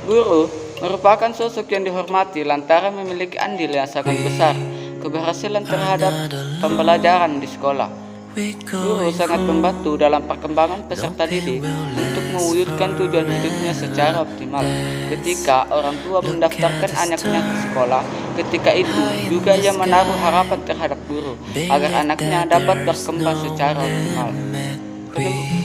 Guru merupakan sosok yang dihormati lantaran memiliki andil yang sangat besar keberhasilan terhadap pembelajaran di sekolah. Guru sangat membantu dalam perkembangan peserta didik untuk mewujudkan tujuan hidupnya secara optimal. Ketika orang tua mendaftarkan anaknya ke sekolah, ketika itu juga ia menaruh harapan terhadap guru agar anaknya dapat berkembang secara optimal.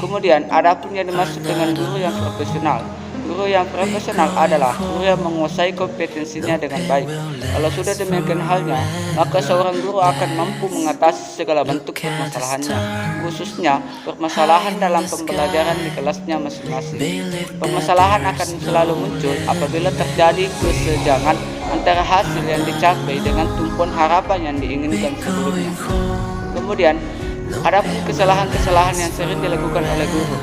Kemudian ada pun yang dimaksud dengan guru yang profesional. Guru yang profesional adalah guru yang menguasai kompetensinya dengan baik. Kalau sudah demikian halnya, maka seorang guru akan mampu mengatasi segala bentuk permasalahannya, khususnya permasalahan dalam pembelajaran di kelasnya masing-masing. Permasalahan akan selalu muncul apabila terjadi kesenjangan antara hasil yang dicapai dengan tumpuan harapan yang diinginkan sebelumnya. Kemudian, ada pun kesalahan-kesalahan yang sering dilakukan oleh guru.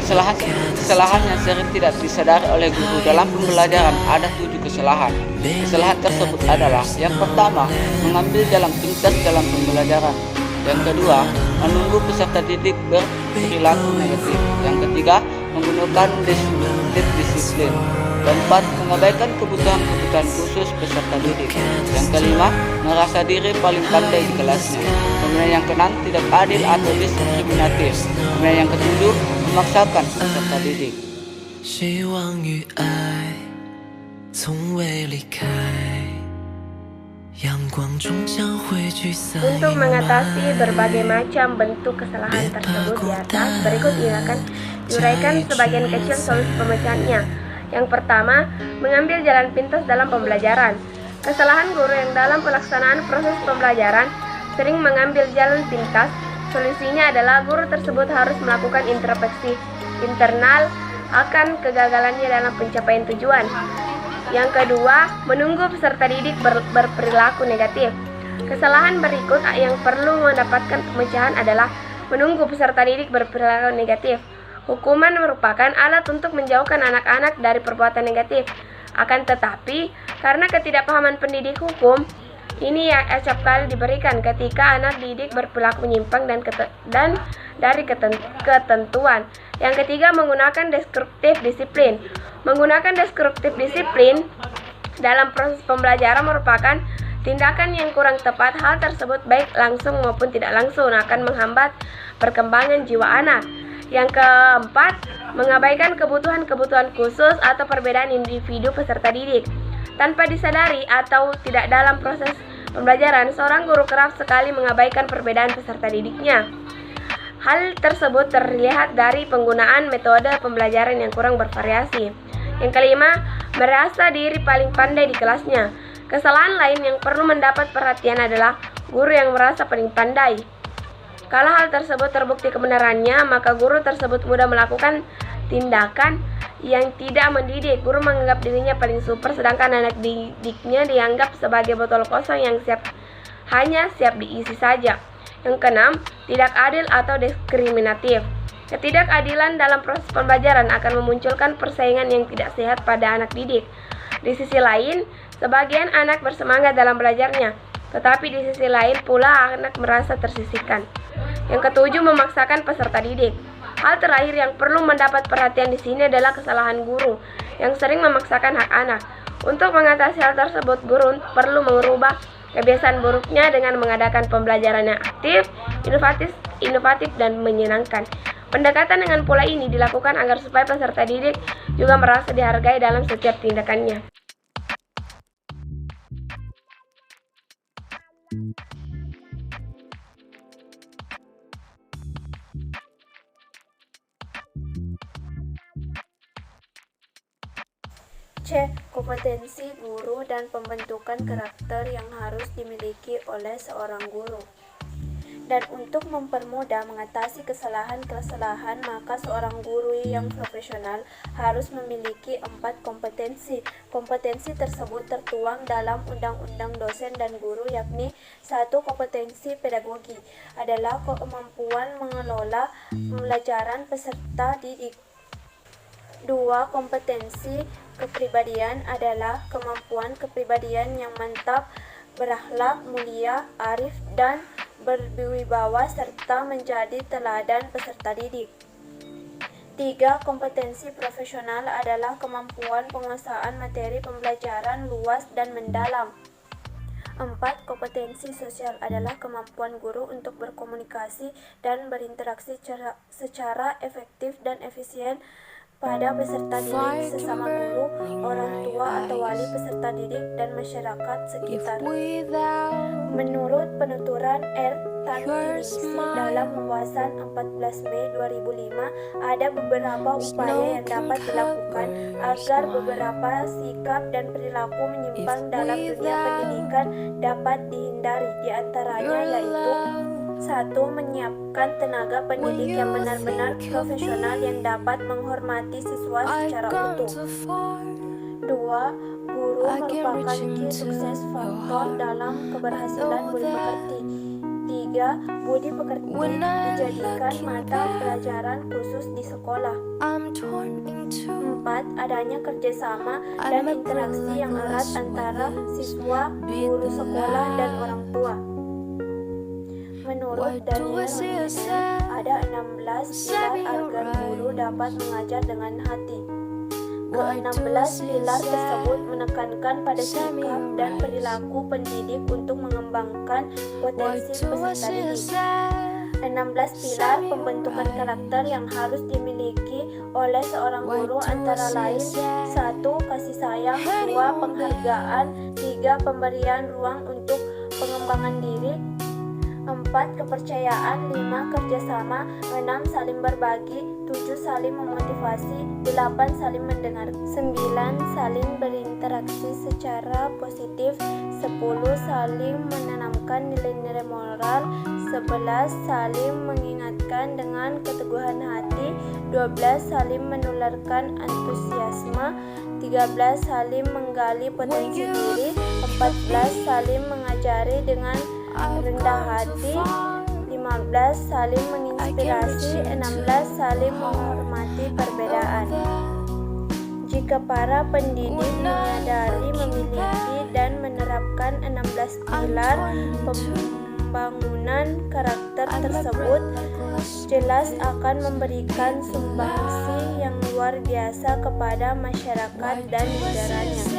Kesalahan yang sering tidak disadari oleh guru dalam pembelajaran ada 7 kesalahan. Kesalahan tersebut adalah: yang pertama, mengambil jalan pintas dalam pembelajaran. Yang kedua, menunggu peserta didik berperilaku negatif. Yang ketiga, menggunakan disiplin. Keempat, mengabaikan kebutuhan-kebutuhan khusus peserta didik. Yang kelima, merasa diri paling pandai di kelasnya. Kemudian yang keenam, tidak adil atau diskriminatif. Kemudian yang ketujuh, memaksakan peserta didik. Untuk mengatasi berbagai macam bentuk kesalahan tersebut di atas, berikut ini akan diuraikan sebagian kecil solusi pemecahannya. Yang pertama, mengambil jalan pintas dalam pembelajaran. Kesalahan guru yang dalam pelaksanaan proses pembelajaran sering mengambil jalan pintas. Solusinya adalah guru tersebut harus melakukan introspeksi internal akan kegagalannya dalam pencapaian tujuan. Yang kedua, menunggu peserta didik berperilaku negatif. Kesalahan berikut yang perlu mendapatkan pemecahan adalah menunggu peserta didik berperilaku negatif. Hukuman merupakan alat untuk menjauhkan anak-anak dari perbuatan negatif. Akan tetapi, karena ketidakpahaman pendidik hukum, ini yang acap kali diberikan ketika anak didik berperilaku menyimpang dan dari ketentuan. Yang ketiga, menggunakan deskriptif disiplin. Menggunakan deskriptif disiplin dalam proses pembelajaran merupakan tindakan yang kurang tepat. Hal tersebut baik langsung maupun tidak langsung akan menghambat perkembangan jiwa anak. Yang keempat, mengabaikan kebutuhan-kebutuhan khusus atau perbedaan individu peserta didik. Tanpa disadari atau tidak dalam proses pembelajaran, seorang guru kerap sekali mengabaikan perbedaan peserta didiknya. Hal tersebut terlihat dari penggunaan metode pembelajaran yang kurang bervariasi. Yang kelima, merasa diri paling pandai di kelasnya. Kesalahan lain yang perlu mendapat perhatian adalah guru yang merasa paling pandai. Kalau hal tersebut terbukti kebenarannya, maka guru tersebut mudah melakukan tindakan yang tidak mendidik. Guru menganggap dirinya paling super, sedangkan anak didiknya dianggap sebagai botol kosong yang hanya siap diisi saja. Yang keenam, tidak adil atau diskriminatif. Ketidakadilan dalam proses pembelajaran akan memunculkan persaingan yang tidak sehat pada anak didik. Di sisi lain, sebagian anak bersemangat dalam belajarnya, tetapi di sisi lain pula anak merasa tersisihkan. Yang ketujuh, memaksakan peserta didik. Hal terakhir yang perlu mendapat perhatian di sini adalah kesalahan guru yang sering memaksakan hak anak. Untuk mengatasi hal tersebut, guru perlu mengubah kebiasaan buruknya dengan mengadakan pembelajaran yang aktif, inovatif dan menyenangkan. Pendekatan dengan pola ini dilakukan agar supaya peserta didik juga merasa dihargai dalam setiap tindakannya. C. Kompetensi guru dan pembentukan karakter yang harus dimiliki oleh seorang guru. Dan untuk mempermudah mengatasi kesalahan-kesalahan, maka seorang guru yang profesional harus memiliki 4 kompetensi. Kompetensi tersebut tertuang dalam Undang-Undang Dosen dan Guru, yakni 1. Kompetensi pedagogi adalah kemampuan mengelola pembelajaran peserta didik. 2. Kompetensi kepribadian adalah kemampuan kepribadian yang mantap, berakhlak mulia, arif, dan berwibawa serta menjadi teladan peserta didik. 3. Kompetensi profesional adalah kemampuan penguasaan materi pembelajaran luas dan mendalam. 4. Kompetensi sosial adalah kemampuan guru untuk berkomunikasi dan berinteraksi secara efektif dan efisien pada peserta didik, sesama guru, orang tua atau wali peserta didik, dan masyarakat sekitar. Menurut penuturan R. Tartinisi dalam wawasan 14 Mei 2005, ada beberapa upaya yang dapat dilakukan agar beberapa sikap dan perilaku menyimpang dalam dunia pendidikan dapat dihindari. Di antaranya yaitu 1. Menyiapkan tenaga pendidik yang benar-benar profesional yang dapat menghormati siswa secara utuh. 2. Guru merupakan kunci sukses faktor dalam keberhasilan budi pekerti. 3. Budi pekerti dijadikan mata pelajaran khusus di sekolah. 4. Adanya kerjasama dan interaksi yang erat antara siswa, guru sekolah, dan orang tua. Menurut Daniel Manning, ada 16 pilar agar guru dapat mengajar dengan hati. Ke-16 pilar tersebut menekankan pada sikap dan perilaku pendidik untuk mengembangkan potensi peserta didik. 16 pilar pembentukan karakter yang harus dimiliki oleh seorang guru antara lain: 1. Kasih sayang, 2. Penghargaan, 3. Pemberian ruang untuk pengembangan diri, 4. Kepercayaan, 5. Kerjasama, 6. Saling berbagi, 7. Saling memotivasi, 8. Saling mendengar, 9. Saling berinteraksi secara positif, 10. Saling menanamkan nilai-nilai moral, 11. Saling mengingatkan dengan keteguhan hati, 12. Saling menularkan antusiasme, 13. Saling menggali potensi diri, 14. Saling mengajari dengan rendah hati, 15. Saling menginspirasi, 16. Saling menghormati perbedaan. Jika para pendidik menyadari, memiliki, dan menerapkan 16 pilar pembangunan karakter tersebut, jelas akan memberikan sumbangsi yang luar biasa kepada masyarakat dan negaranya.